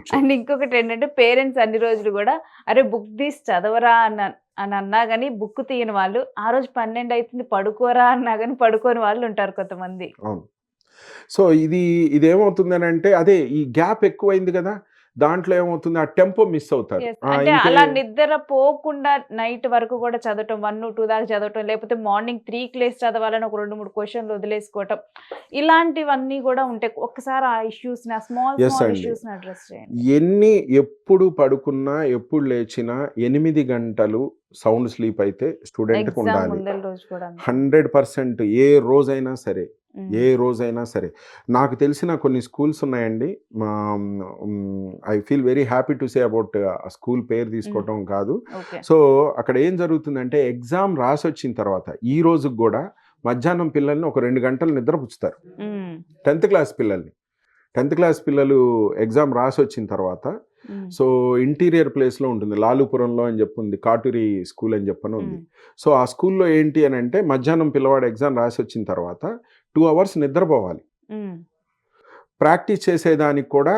చేసుకోవచ్చు. అండ్ ఇంకొకటేంటంటే పేరెంట్స్ అన్ని రోజులు గూడా అరే బుక్ తీసి చదవరా అన్నా గాని బుక్ తీయని వాళ్ళు, ఆ రోజు 12 అయితుంది పడుకోరా అన్నా గాని పడుకోని వాళ్ళుంటారు కొంతమంది. అవును. సో, ఇదేమవుతుందనంటే అదే ఈ గ్యాప్ ఎక్కువైంది గదా! దాంట్లో ఏమవుతుంది ఆ టెంపో మిస్ అవుతారు. యెస్. అంటే ఇంకే అలా నిద్ర పోకుండా నైట్ వరకు గూడా చదవటం 1, 2 దాకా చదవటం, లేకపోతే మార్నింగ్ 3కి లేసి చదవాలని ఒక 2, 3 క్వెషన్‌లు వదిలేసుకోవటం. ఇలాంటివన్నీ గూడా ఉంటాయి. ఒక్కసారి ఆ ఇష్యూస్‌ని ఆ యెస్ స్మాల్ అండి. ఇష్యూస్‌ని అడ్రెస్ చేయండి. ఎప్పుడు పడుకున్నా, ఎప్పుడు లేచినా 8 గంటలు సౌండ్ స్లీప్ అయితే ఎగ్జామ్ స్టూడెంట్‌కుండాలి. ముందల రోజు కూడా అంతే. 100% ఏ రోజైనా సరే. హ్మ్. ఏ రోజైనా సరే. నాకు తెలిసిన కొన్ని స్కూల్స్ ఉన్నాయండి. మా I feel very happy to say about ఆ స్కూల్ పేరు హ్మ్. తీసుకోవటం కాదు. ఓకే. సో, అక్కడ ఏం జరుగుతుందంటే ఎగ్జామ్ రాసొచ్చిన తర్వాత ఈ రోజుకి గూడా మధ్యాహ్నం పిల్లల్ని ఒక 2 గంటలు నిద్రపుచ్చుతారు. హ్మ్. 10థ్ క్లాస్ పిల్లల్ని. 10థ్ క్లాస్ పిల్లలు ఎగ్జామ్ రాసొచ్చిన తర్వాత హ్మ్. సో, ఇంటీరియర్ ప్లేస్‌లో ఉంటుంది. లాలుపురంలో అని జెప్పుంది. కాటూరి స్కూల్ అని జెప్పని ఉంది. హ్మ్. సో, ఆ స్కూల్‌లో ఏంటి అనంటే మధ్యాహ్నం పిల్లవాడు ఎగ్జామ్ రాసొచ్చిన తర్వాత 2 అవర్స్ నిద్రపోవాలి. హ్మ్. ప్రాక్టీస్ చేసేదానికి కూడా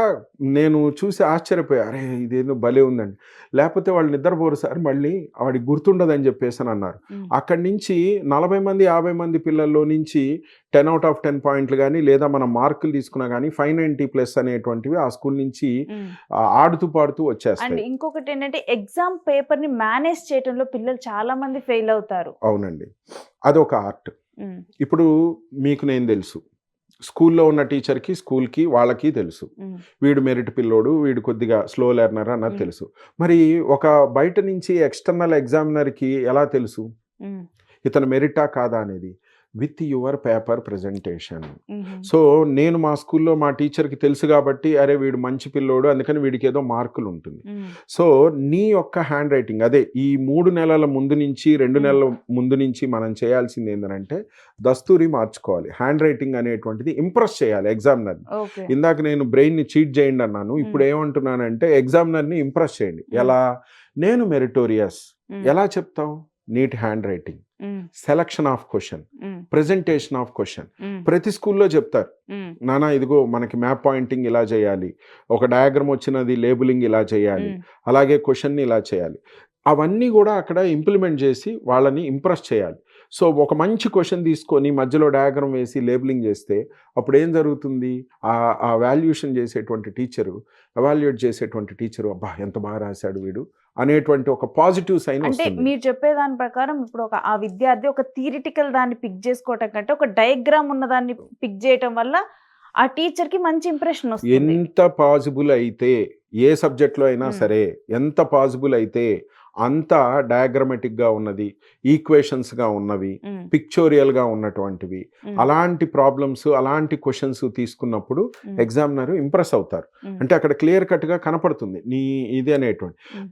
నేను చూసి ఆశ్చర్యపోయా. అరే! ఇదేదో భలే ఉందండి. లేపోతే వాళ్ళు నిద్రపోరు సార్ మళ్ళీ వాడికి గుర్తుండదని జెప్పేసనన్నారు. హ్మ్. అక్కడి నుంచి 40 మంది, 50 మంది పిల్లల్లో నుంచి 10 ఔట్ ఆఫ్ 10 పాయింట్లు గాని, లేదా మనం మార్కులు తీసుకున్నా గాని 590+ అనేటువంటివి ఆ స్కూల్ నుంచి హ్మ్. ఆడుతూ పాడుతూ అండ్ వచ్చేస్తాయి. ఇంకొకటేంటంటే ఎగ్జామ్ పేపర్‌ని మేనేజ్ చేయటంలో పిల్లలు చాలా మంది ఫెయిల్ అవుతారు. అవునండి. అదొక ఆర్ట్. హ్మ్. ఇప్పుడు మీకు నేను దెలుసు. స్కూల్లో ఉన్న టీచర్‌కి, స్కూల్‌కి వాళ్ళకి తెలుసు. హ్మ్. వీడు మెరిట్ పిల్లోడు, వీడు కొద్దిగా స్లో లెర్నర్ అన్నది హ్మ్. తెలుసు. మరి ఒక బయట నుంచి ఎక్స్‌టర్నల్ ఎగ్జామినర్‌కి ఎలా తెలుసు? హ్మ్. ఇతను మెరిటా కాదా అనేది? With your paper presentation. హుహు. సో, నేను మా స్కూల్లో మా టీచర్‌కి తెలుసు గాబట్టి, అరే! వీడు మంచి పిల్లోడు అందుకని వీడికేదో మార్కులుంటుంది. హ్మ్. సో, నీ యొక్క హ్యాండ్ రైటింగ్ అదే ఈ 3 నెలల ముందు నుంచి, 2 హ్మ్. నెలల ముందు నుంచి మనం చేయాల్సిందేందనంటే, దస్తూరి మార్చుకోవాలి. హ్యాండ్ రైటింగ్ అనేటువంటిది ఇంప్రెస్ చేయాలి ఎగ్జామినర్‌ని. ఓకే. ఇందాక నేను బ్రెయిన్‌ని చీట్ జేయండన్నాను. హ్మ్. ఇప్పుడేమంటున్నానంటే ఎగ్జామినర్‌ని ఇంప్రెస్ చేయండి. హ్మ్. ఎలా? నేను మెరిటోరియస్. హ్మ్. ఎలా చెప్తావు? Neat handwriting. Hmm. Selection of question. Hmm. Presentation of question. Hmm. ప్రతి స్కూల్‌లో చెప్తారు. హ్మ్. నాన్న ఇదిగో మనకి మ్యాప్ పాయింటింగ్ ఇలా చేయాలి. ఒక డయాగ్రామ్ వచ్చినది లేబులింగ్ ఇలా చేయాలి. హ్మ్. అలాగే క్వెషన్‌ని ఇలా చేయాలి. అవన్నీ గూడా అక్కడ ఇంప్లిమెంట్ చేసి వాళ్ళని ఇంప్రెస్ చేయాలి. సో, ఒక మంచి క్వెషన్ తీసుకొని మధ్యలో డయాగ్రామ్ వేసి లేబులింగ్ చేస్తే అప్పుడేం జరుగుతుంది? ఆ వాల్యుయేషన్ చేసేటువంటి టీచరు, ఎవాల్యుయేట్ చేసేటువంటి టీచరు అబ్బా! ఎంత బాగా రాసాడు వీడు అనేటువంటి ఒక పాజిటివ్ సైన్ అంటే వస్తుంది. మీరు చెప్పే దాని ప్రకారం ఇప్పుడు ఆ విద్యార్థి ఒక థియరిటికల్ దాన్ని పిక్ చేసుకోవటం కంటే, ఒక డయాగ్రామ్ ఉన్నదాన్ని పిక్ చేయటం వల్ల ఆ టీచర్‌కి మంచి ఇంప్రెషన్ వస్తుంది. ఎంత పాజిబుల్ అయితే ఏ సబ్జెక్ట్‌లో అయినా హ్మ్. సరే, ఎంత పాజిబుల్ అయితే అంత డయాగ్రమాటిక్‌గా ఉన్నది, ఈక్వేషన్స్‌గా ఉన్నవి, హ్మ్. పిక్చోరియల్‌గా ఉన్నటువంటివి, హ్మ్. అలాంటి ప్రాబ్లమ్స్, అలాంటి క్వెషన్స్ తీసుకున్నప్పుడు హ్మ్. ఎగ్జామినర్ ఇంప్రెస్ అవుతారు. హ్మ్. అంటే అక్కడ క్లియర్ కట్‌గా కనపడుతుంది. ఇది అనేటువంటి. హ్మ్.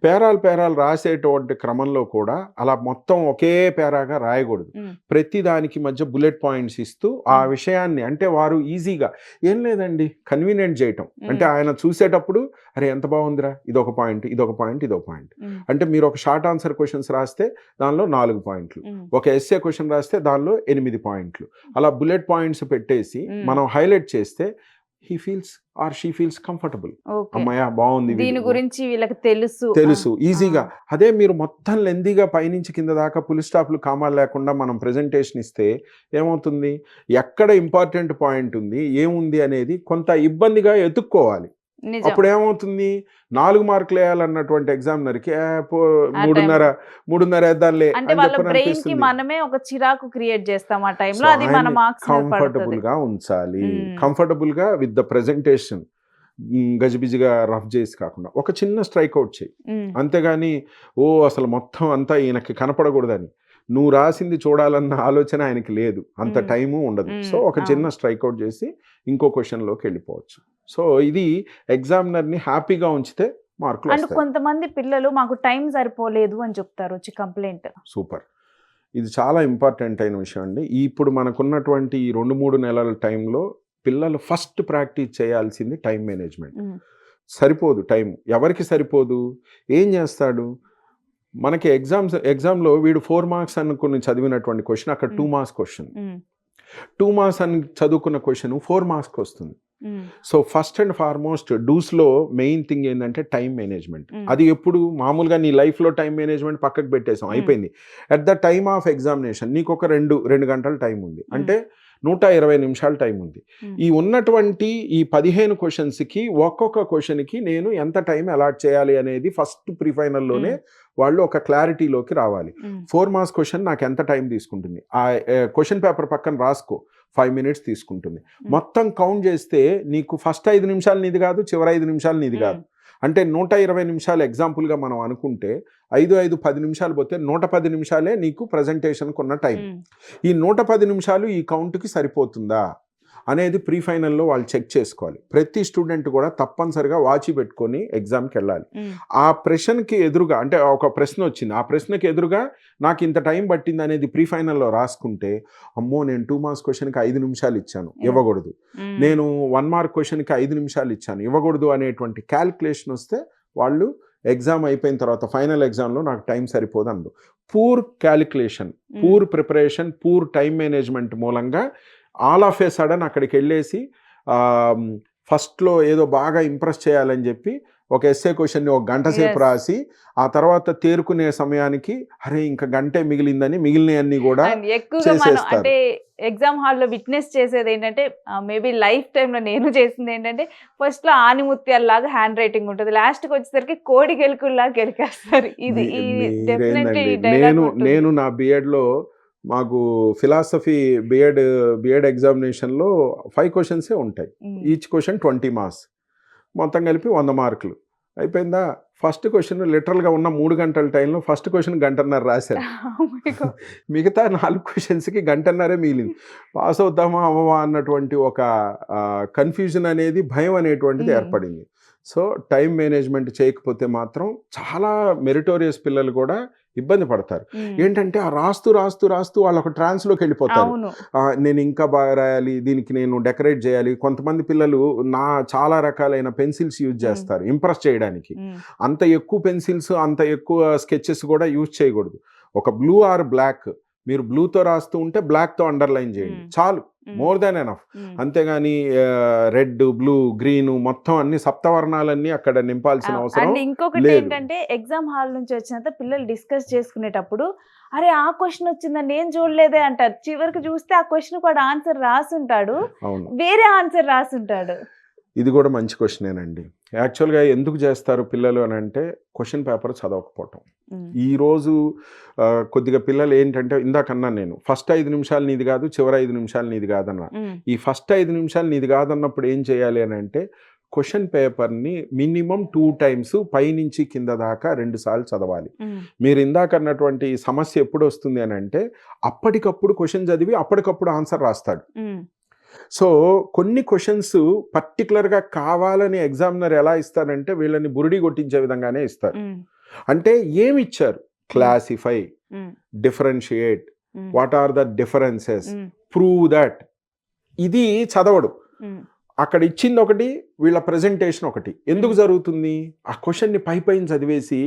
పేరాలు రాసేటువంటి క్రమంలో కూడా అలా మొత్తం ఒకే పేరాగా రాయకూడదు. హ్మ్. ప్రతి దానికి మధ్య బుల్లెట్ పాయింట్స్ ఇస్తూ ఆ హ్మ్. విషయాన్ని అంటే వారు ఈజీగా ఏం లేదండి కన్వీనియంట్ చేయటం. అంటే హ్మ్. ఆయన చూసేటప్పుడు అరే! ఎంత బావుందిరా! ఇదొక పాయింట్, ఇదొక పాయింట్, ఇదొక పాయింట్. హ్మ్. అంటే మీరు ఒక షార్ట్ ఆన్సర్ క్వెషన్స్ రాస్తే దానిలో 4 పాయింట్లు. హ్మ్. ఒక ఎస్సే క్వెషన్ రాస్తే దానిలో 8 పాయింట్లు. అలా బుల్లెట్ పాయింట్స్ పెట్టేసి హ్మ్. మనం హైలైట్ చేస్తే he feels or she feels comfortable. Okay. హమ్మయ్య! బావుంది దీని వీడు గురించి వీళ్ళకి తెలుసు. ఆ! తెలుసు. ఆ! ఈజీగా. అదే మీరు మొత్తం లెంథీగా పైనుంచి కింద దాకా ఫుల్ స్టాప్‌లు, కామాలు లేకుండా మనం ప్రెజెంటేషన్ ఇస్తే ఏమవుతుంది? ఎక్కడ ఇంపార్టెంట్ పాయింట్ ఉంది? ఏముంది? అనేది కొంత ఇబ్బందిగా ఎతుక్కోవాలి. నిజం. అప్పుడేమవుతుంది? 4 మార్కులేయాలన్నటువంటి ఎగ్జామినర్‌కి పో ఆ 3:30, టైంలో 3:30 ఏద్దాంలే అంటే అని వాళ్ళ బ్రెయిన్‌కి చెప్పననిపిస్తుంది. మనమే ఒక చిరాకు క్రియేట్ చేస్తాం ఆ సో, టైంలో. అది మన ఆయన్ని మార్క్స్ మీద పడతది. కంఫర్టబుల్‌గా ఉంచాలి. హ్మ్. కంఫర్టబుల్‌గా విత్ ద ప్రెజెంటేషన్. గజిబిజిగా రఫ్ చేసి కాకుండా. ఒక చిన్న స్ట్రైక్ ఔట్ చెయ్యి. హ్మ్. అంతేగాని అసలు మొత్తం అంతా ఈయనకి కనపడకూడదని. నువ్వు రాసింది చూడాలన్న ఆలోచన ఆయనకి లేదు. అంత హ్మ్. టైము ఉండదు. సో, హ్మ్. ఒక చిన్న అవును. స్ట్రైక్ ఔట్ చేసి ఇంకో క్వెషన్‌లోకెళ్ళిపోవచ్చు. సో, ఇది ఎగ్జామినర్‌ని హ్యాపీగా ఉంచితే అండ్ మార్కులొస్తాయి. కొంతమంది పిల్లలు మాకు టైం సరిపోలేదు అని చెప్తారు వచ్చి కంప్లెయింట్. సూపర్. ఇది చాలా ఇంపార్టెంట్ అయిన విషయం అండి. ఇప్పుడు మనకున్నటువంటి ఈ 2, 3 నెలల టైంలో పిల్లలు ఫస్ట్ ప్రాక్టీస్ చేయాల్సింది టైమ్ మేనేజ్‌మెంట్. హ్మ్. సరిపోదు టైము. ఎవరికి సరిపోదు? ఏం జేస్తాడు? మనకి ఎగ్జామ్‌లో వీడు 4 మార్క్స్ అనుకుని చదివినటువంటి క్వెషన్ అక్కడ 2 hmm. Marks question. Hmm. 2 marks అని చదువుకున్న క్వెషన్ 4 మార్క్స్‌కొస్తుంది. సో ఫస్ట్ అండ్ ఫార్మోస్ట్ డూస్లో మెయిన్ థింగ్ ఏంటంటే టైం మేనేజ్మెంట్. అది ఎప్పుడు మామూలుగా నీ లైఫ్లో టైం మేనేజ్మెంట్ పక్కకు పెట్టేసాం, అయిపోయింది. At the time of examination నీకు ఒక 2 గంటల టైం ఉంది, అంటే 120 నిమిషాల టైం ఉంది. ఈ ఉన్నటువంటి ఈ 15 క్వశ్చన్స్కి ఒక్కొక్క క్వశ్చన్కి నేను ఎంత టైం అలాట్ చేయాలి అనేది ఫస్ట్ ప్రీఫైనల్లోనే వాళ్ళు ఒక క్లారిటీలోకి రావాలి. 4 మార్క్స్ క్వశ్చన్ నాకు ఎంత టైం తీసుకుంటుంది, ఆ క్వశ్చన్ పేపర్ పక్కన రాసుకో, 5 minutes తీసుకుంటుంది. మొత్తం కౌంట్ చేస్తే నీకు ఫస్ట్ 5 నిమిషాలు నీది కాదు, చివరి 5 నిమిషాలు నీది కాదు. అంటే 120 నిమిషాలు ఎగ్జాంపుల్గా మనం అనుకుంటే 10 నిమిషాలు పోతే 110 నిమిషాలే నీకు ప్రజెంటేషన్కి ఉన్న టైం. ఈ 110 నిమిషాలు ఈ కౌంట్కి సరిపోతుందా అనేది ప్రీ ఫైనల్లో వాళ్ళు చెక్ చేసుకోవాలి. ప్రతి స్టూడెంట్ కూడా తప్పనిసరిగా వాచి పెట్టుకొని ఎగ్జామ్కి వెళ్ళాలి. ఆ ప్రశ్నకి ఎదురుగా, అంటే ఒక ప్రశ్న వచ్చింది, ఆ ప్రశ్నకి ఎదురుగా నాకు ఇంత టైం పట్టింది అనేది ప్రీ ఫైనల్లో రాసుకుంటే, అమ్మో నేను 2 మార్క్స్ క్వశ్చన్కి 5 నిమిషాలు ఇచ్చాను, ఇవ్వకూడదు, నేను 1 మార్క్ క్వశ్చన్కి 5 నిమిషాలు ఇచ్చాను, ఇవ్వకూడదు అనేటువంటి క్యాల్కులేషన్ వస్తే వాళ్ళు ఎగ్జామ్ అయిపోయిన తర్వాత ఫైనల్ ఎగ్జామ్లో నాకు టైం సరిపోదు అందు. Poor calculation, poor preparation, poor time management మూలంగా ఆల్ ఆఫ్ ఏ సడన్ అక్కడికి వెళ్ళేసి ఫస్ట్లో ఏదో బాగా ఇంప్రెస్ చేయాలని చెప్పి ఒక ఎస్ఏ క్వశ్చన్ని 1 గంట సేపు రాసి ఆ తర్వాత తేరుకునే సమయానికి అరే ఇంకా గంటే మిగిలిందని మిగిలినవన్నీ కూడా ఎక్కువగా మనం అంటే ఎగ్జామ్ హాల్లో విట్నెస్ చేసేది ఏంటంటే, మేబీ లైఫ్ టైంలో నేను చేసింది ఏంటంటే, ఫస్ట్లో ఆనిముత్యాలలాగా హ్యాండ్ రైటింగ్ ఉంటుంది, లాస్ట్కి వచ్చేసరికి కోడి గెలుకుల్లాగా గెలికేస్తారు. ఇది నేను నా బిఎడ్లో మాకు ఫిలాసఫీ బిఎడ్ ఎగ్జామినేషన్లో 5 క్వశ్చన్సే ఉంటాయి, ఈచ్ క్వశ్చన్ 20 మార్క్స్, మొత్తం కలిపి 100 మార్కులు అయిపోయిందా. ఫస్ట్ క్వశ్చన్ లిటరల్గా ఉన్న 3 గంటల టైంలో ఫస్ట్ క్వశ్చన్ 1.5 గంట రాశారు. మిగతా 4 క్వశ్చన్స్కి 1.5 గంటన్నరే మిగిలింది. పాస్ అవుతామా అవ్వమా అన్నటువంటి ఒక కన్ఫ్యూజన్ అనేది, భయం అనేటువంటిది ఏర్పడింది. సో టైం మేనేజ్మెంట్ చేయకపోతే మాత్రం చాలా మెరిటోరియస్ పిల్లలు కూడా ఇబ్బంది పడతారు. ఏంటంటే ఆ రాస్తూ వాళ్ళు ఒక ట్రాన్స్లోకి వెళ్ళిపోతారు. నేను ఇంకా బాగా రాయాలి, దీనికి నేను డెకరేట్ చేయాలి. కొంతమంది పిల్లలు చాలా రకాలైన పెన్సిల్స్ యూజ్ చేస్తారు ఇంప్రెస్ చేయడానికి. అంత ఎక్కువ పెన్సిల్స్, అంత ఎక్కువ స్కెచెస్ కూడా యూజ్ చేయకూడదు. ఒక బ్లూ ఆర్ బ్లాక్, మీరు బ్లూతో రాస్తూ ఉంటే బ్లాక్తో అండర్లైన్ చేయండి చాలు, మోర్ దాన్ ఎనఫ్. అంతేగాని రెడ్, బ్లూ, గ్రీన్ మొత్తం అన్ని సప్తవర్ణాలన్నీ అక్కడ నింపాల్సిన అవసరం లేదు. ఇంకొకటి ఏంటంటే, ఎగ్జామ్ హాల్ నుంచి వచ్చినంత పిల్లలు డిస్కస్ చేసుకునేటప్పుడు అరే ఆ క్వశ్చన్ వచ్చిందని నేను చూడలేదే అంటారు. చివరికి చూస్తే ఆ క్వశ్చన్ కూడా ఆన్సర్ రాసుంటాడు, వేరే ఆన్సర్ రాసుంటాడు. ఇది కూడా మంచి క్వశ్చనేనండి. యాక్చువల్గా ఎందుకు చేస్తారు పిల్లలు అని అంటే, క్వశ్చన్ పేపర్ చదవకపోవటం. ఈరోజు కొద్దిగా పిల్లలు ఏంటంటే, ఇందాకన్నా నేను ఫస్ట్ 5 నిమిషాలు నీది కాదు, చివరి 5 నిమిషాలు నీది కాదన్నా. ఈ ఫస్ట్ 5 నిమిషాలు నీది కాదన్నప్పుడు ఏం చేయాలి అని అంటే, క్వశ్చన్ పేపర్ని మినిమం 2 times పైనుంచి కింద దాకా 2 సార్లు చదవాలి. మీరు ఇందాక అన్నటువంటి సమస్య ఎప్పుడు వస్తుంది అని అంటే, అప్పటికప్పుడు క్వశ్చన్ చదివి అప్పటికప్పుడు ఆన్సర్ రాస్తాడు. సో కొన్ని క్వశ్చన్స్ పర్టికులర్గా కావాలని ఎగ్జామినర్ ఎలా ఇస్తారంటే, వీళ్ళని బురిడి కొట్టించే విధంగానే ఇస్తారు. అంటే ఏమి ఇచ్చారు, classify, differentiate, what are the differences, prove that. ఇది చదవడు. అక్కడ ఇచ్చింది ఒకటి, వీళ్ళ ప్రజెంటేషన్ ఒకటి. ఎందుకు జరుగుతుంది, ఆ క్వశ్చన్ని పైన చదివేసి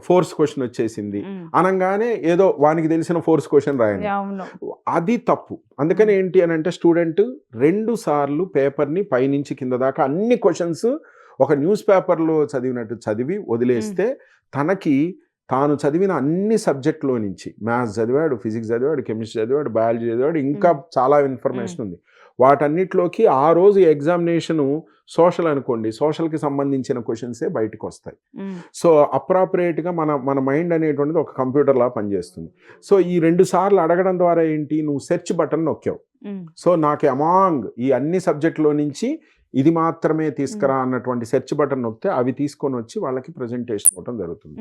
ఫోర్స్ క్వశ్చన్ వచ్చేసింది అనగానే ఏదో వానికి తెలిసిన ఫోర్స్ క్వశ్చన్ రాయండి, అది తప్పు. అందుకని ఏంటి అని అంటే, స్టూడెంట్ 2 సార్లు పేపర్ని పైనుంచి కింద దాకా అన్ని క్వశ్చన్స్ ఒక న్యూస్ పేపర్లో చదివినట్టు చదివి వదిలేస్తే, తాను చదివిన అన్ని సబ్జెక్టులో నుంచి మ్యాథ్స్ చదివాడు, ఫిజిక్స్ చదివాడు, కెమిస్ట్రీ చదివాడు, బయాలజీ చదివాడు, ఇంకా చాలా ఇన్ఫర్మేషన్ ఉంది. వాటన్నిటిలోకి ఆ రోజు ఎగ్జామినేషను సోషల్ అనుకోండి, సోషల్కి సంబంధించిన క్వశ్చన్సే బయటకు వస్తాయి. సో అప్రాపరియేట్గా మన మైండ్ అనేటువంటిది ఒక కంప్యూటర్లా పనిచేస్తుంది. సో ఈ 2 సార్లు అడగడం ద్వారా ఏంటి, నువ్వు సెర్చ్ బటన్ నొక్కావు. సో నాకు అమాంగ్ ఈ అన్ని సబ్జెక్టులో నుంచి ఇది మాత్రమే తీసుకురా అన్నటువంటి సెర్చ్ బటన్ నొక్కితే అవి తీసుకొని వచ్చి వాళ్ళకి ప్రజెంటేషన్ ఇవ్వడం జరుగుతుంది.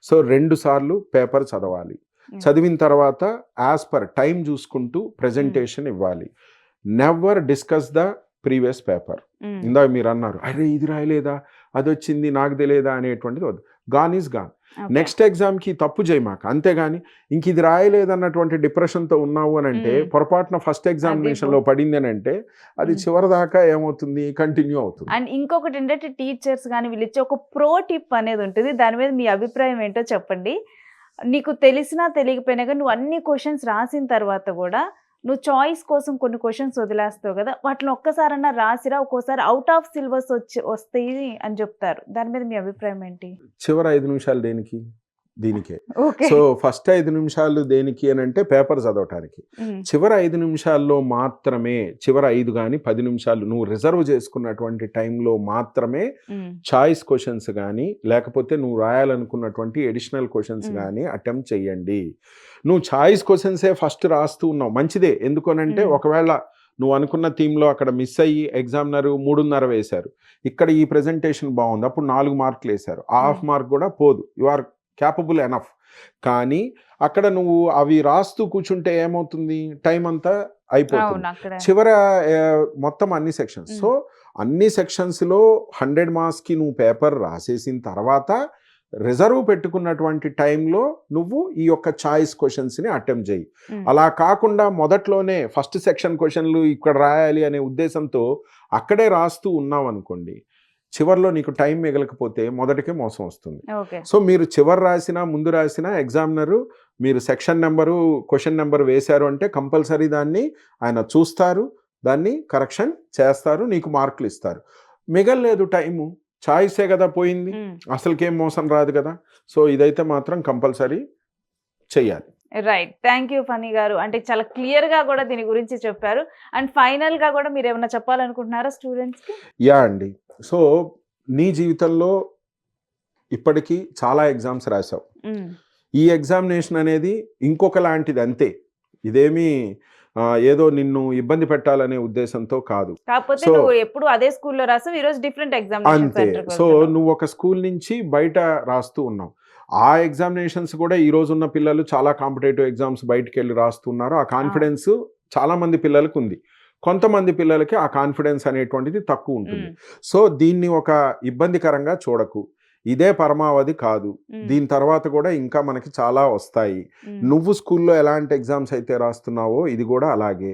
సో 2 సార్లు పేపర్ చదవాలి. చదివిన తర్వాత యాజ్ పర్ టైం చూసుకుంటూ ప్రజెంటేషన్ ఇవ్వాలి. Never discuss the previous paper. ఇందాక మీరు అన్నారు, అరే ఇది రాయలేదా, అది వచ్చింది నాకు తెలియదా అనేటువంటిది వద్దు. Gone is gone. నెక్స్ట్ ఎగ్జామ్కి తప్పు చేయమాక. అంతేగాని ఇంక ఇది రాయలేదన్నటువంటి డిప్రెషన్తో ఉన్నావు అని అంటే, పొరపాటున ఫస్ట్ ఎగ్జామినేషన్లో పడింది అని అంటే, అది చివరి దాకా ఏమవుతుంది, కంటిన్యూ అవుతుంది. అండ్ ఇంకొకటి ఏంటంటే, టీచర్స్ కానీ వీళ్ళు ఇచ్చే ఒక ప్రో టిప్ అనేది ఉంటుంది. దాని మీద మీ అభిప్రాయం ఏంటో చెప్పండి. నీకు తెలిసినా తెలియకపోయినా కానీ నువ్వు అన్ని క్వశ్చన్స్ రాసిన తర్వాత కూడా నువ్వు చాయిస్ కోసం కొన్ని క్వశ్చన్స్ వదిలేస్తావు కదా, వాటిని ఒక్కసారన్నా రాసిరా, ఒక్కోసారి అవుట్ ఆఫ్ సిలబస్ వస్తాయి అని చెప్తారు. దాని మీద మీ అభిప్రాయం ఏంటి? చివరి 5 నిమిషాలు దేనికి? దీనికే. ఓకే. సో, ఫస్ట్ 5 నిమిషాలు దేనికి అనంటే పేపర్ చదవటానికి. చివరి 5 నిమిషాల్లో మాత్రమే, చివరి 5 గాని 10 నిమిషాలు నువ్వు రిజర్వ్ చేసుకున్నటువంటి టైంలో మాత్రమే చాయిస్ క్వశ్చన్స్ గానీ, లేకపోతే నువ్వు రాయాలనుకున్నటువంటి ఎడిషనల్ క్వశ్చన్స్ గానీ అటెంప్ట్ చెయ్యండి. నువ్వు చాయిస్ క్వశ్చన్సే ఫస్ట్ రాస్తూ ఉన్నావు, మంచిదే. ఎందుకనంటే ఒకవేళ నువ్వు అనుకున్న థీమ్‌లో అక్కడ మిస్ అయ్యి ఎగ్జామినర్ 3.5 వేశారు. ఇక్కడ ఈ ప్రెజెంటేషన్ బాగుంది, అప్పుడు 4 మార్కులు వేశారు. హాఫ్ మార్క్ కూడా పోదు. You are capable enough. కానీ అక్కడ నువ్వు అవి రాస్తూ కూర్చుంటే ఏమవుతుంది, టైం అంతా అయిపోతుంది. చివర మొత్తం అన్ని సెక్షన్స్. సో అన్ని సెక్షన్స్లో 100 మార్క్స్కి నువ్వు పేపర్ రాసేసిన తర్వాత రిజర్వ్ పెట్టుకున్నటువంటి టైంలో నువ్వు ఈ యొక్క చాయిస్ క్వశ్చన్స్ని అటెంప్ట్ చేయి. అలా కాకుండా మొదట్లోనే ఫస్ట్ సెక్షన్ క్వశ్చన్లు ఇక్కడ రాయాలి అనే ఉద్దేశంతో అక్కడే రాస్తూ ఉన్నావు అనుకోండి, చివరిలో నీకు టైం మిగలకపోతే మొదటికే మోసం వస్తుంది. సో మీరు చివరి రాసినా ముందు రాసినా ఎగ్జామినరు మీరు సెక్షన్ నెంబరు క్వశ్చన్ నెంబర్ వేశారు అంటే కంపల్సరీ దాన్ని ఆయన చూస్తారు, దాన్ని కరెక్షన్ చేస్తారు, నీకు మార్కులు ఇస్తారు. మిగలలేదు టైము, చాయిసే కదా పోయింది, అసలుకేం మోసం రాదు కదా. సో ఇదైతే మాత్రం కంపల్సరీ చెయ్యాలి. రైట్. థ్యాంక్ యూ ఫనీ గారు. అంటే చాలా క్లియర్గా కూడా దీని గురించి చెప్పారు. అండ్ ఫైనల్గా కూడా మీరు ఏమైనా చెప్పాలనుకుంటున్నారా స్టూడెంట్స్కి? యా అండి. సో నీ జీవితంలో ఇప్పటికీ చాలా ఎగ్జామ్స్ రాసావు. ఈ ఎగ్జామినేషన్ అనేది ఇంకొక లాంటిది అంతే. ఇదేమీ ఏదో నిన్ను ఇబ్బంది పెట్టాలనే ఉద్దేశంతో కాదు. కాకపోతే నువ్వు ఎప్పుడు అదే స్కూల్లో రాసావు, ఈరోజు డిఫరెంట్ ఎగ్జామినేషన్ అంతే. సో నువ్వు ఒక స్కూల్ నుంచి బయట రాస్తూ ఉన్నావు. ఆ ఎగ్జామినేషన్స్ కూడా ఈ రోజు ఉన్న పిల్లలు చాలా కాంపిటేటివ్ ఎగ్జామ్స్ బయటకు వెళ్ళి రాస్తున్నారు. ఆ కాన్ఫిడెన్స్ చాలా మంది పిల్లలకు ఉంది. కొంతమంది పిల్లలకి ఆ కాన్ఫిడెన్స్ అనేటువంటిది తక్కువ ఉంటుంది. సో దీన్ని ఒక ఇబ్బందికరంగా చూడకు. ఇదే పరమావధి కాదు. దీని తర్వాత కూడా ఇంకా మనకి చాలా వస్తాయి. నువ్వు స్కూల్లో ఎలాంటి ఎగ్జామ్స్ అయితే రాస్తున్నావో ఇది కూడా అలాగే.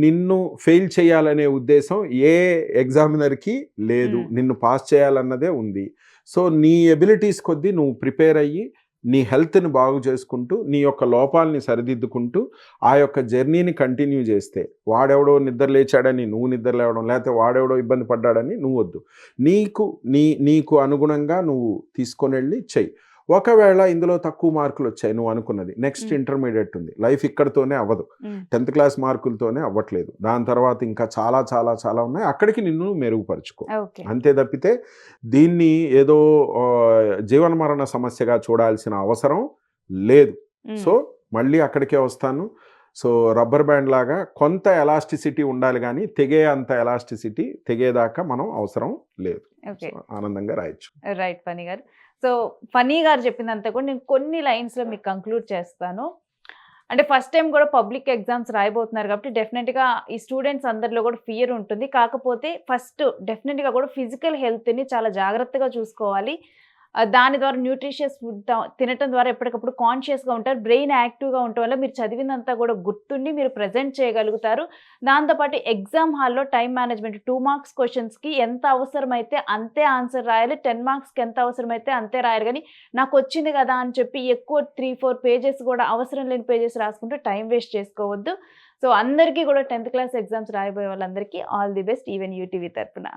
నిన్ను ఫెయిల్ చేయాలనే ఉద్దేశం ఏ ఎగ్జామినర్కి లేదు, నిన్ను పాస్ చేయాలన్నదే ఉంది. సో నీ ఎబిలిటీస్ కొద్దీ నువ్వు ప్రిపేర్ అయ్యి నీ హెల్త్ని బాగు చేసుకుంటూ నీ యొక్క లోపాలని సరిదిద్దుకుంటూ ఆ యొక్క జర్నీని కంటిన్యూ చేస్తే, వాడెవడో నిద్ర లేచాడని నువ్వు నిద్ర లేవడం, లేకపోతే వాడెవడో ఇబ్బంది పడ్డాడని నువ్వు వద్దు. నీకు అనుగుణంగా నువ్వు తీసుకొని వెళ్ళి చెయ్యి. ఒకవేళ ఇందులో తక్కువ మార్కులు వచ్చాయి నువ్వు అనుకున్నది, నెక్స్ట్ ఇంటర్మీడియట్ ఉంది. లైఫ్ ఇక్కడితోనే అవ్వదు, 10th క్లాస్ మార్కులతోనే అవ్వట్లేదు. దాని తర్వాత ఇంకా చాలా చాలా చాలా ఉన్నాయి. అక్కడికి నిన్ను మెరుగుపరుచుకో, అంతే తప్పితే దీన్ని ఏదో జీవన మరణ సమస్యగా చూడాల్సిన అవసరం లేదు. సో మళ్ళీ అక్కడికే వస్తాను. సో రబ్బర్ బ్యాండ్ లాగా కొంత ఎలాస్టిసిటీ ఉండాలి, కానీ తెగే అంత ఎలాస్టిసిటీ తెగేదాకా మనం అవసరం లేదు. ఆనందంగా రాయొచ్చు. రైట్ ఫనీ గారు. సో ఫనీ గారు చెప్పిందంతా కూడా నేను కొన్ని లైన్స్లో మీకు కంక్లూడ్ చేస్తాను. అంటే ఫస్ట్ టైం కూడా పబ్లిక్ ఎగ్జామ్స్ రాయబోతున్నారు కాబట్టి డెఫినెట్గా ఈ స్టూడెంట్స్ అందరిలో కూడా ఫియర్ ఉంటుంది. కాకపోతే ఫస్ట్ డెఫినెట్గా కూడా ఫిజికల్ హెల్త్ని చాలా జాగ్రత్తగా చూసుకోవాలి. దాని ద్వారా న్యూట్రిషియస్ ఫుడ్ తినటం ద్వారా ఎప్పటికప్పుడు కాన్షియస్గా ఉంటారు. బ్రెయిన్ యాక్టివ్గా ఉండటం వల్ల మీరు చదివినంతా కూడా గుర్తుండి మీరు ప్రజెంట్ చేయగలుగుతారు. దాంతోపాటు ఎగ్జామ్ హాల్లో టైం మేనేజ్మెంట్, 2 మార్క్స్ క్వశ్చన్స్కి ఎంత అవసరమైతే అంతే ఆన్సర్ రాయాలి, 10 మార్క్స్కి ఎంత అవసరమైతే అంతే రాయాలి. కానీ నాకు వచ్చింది కదా అని చెప్పి ఎక్కువ 3-4 పేజెస్ కూడా అవసరం లేని పేజెస్ రాసుకుంటూ టైం వేస్ట్ చేసుకోవద్దు. సో అందరికీ కూడా 10th క్లాస్ ఎగ్జామ్స్ రాయబోయే వాళ్ళందరికీ all the best, even UTV తరఫున.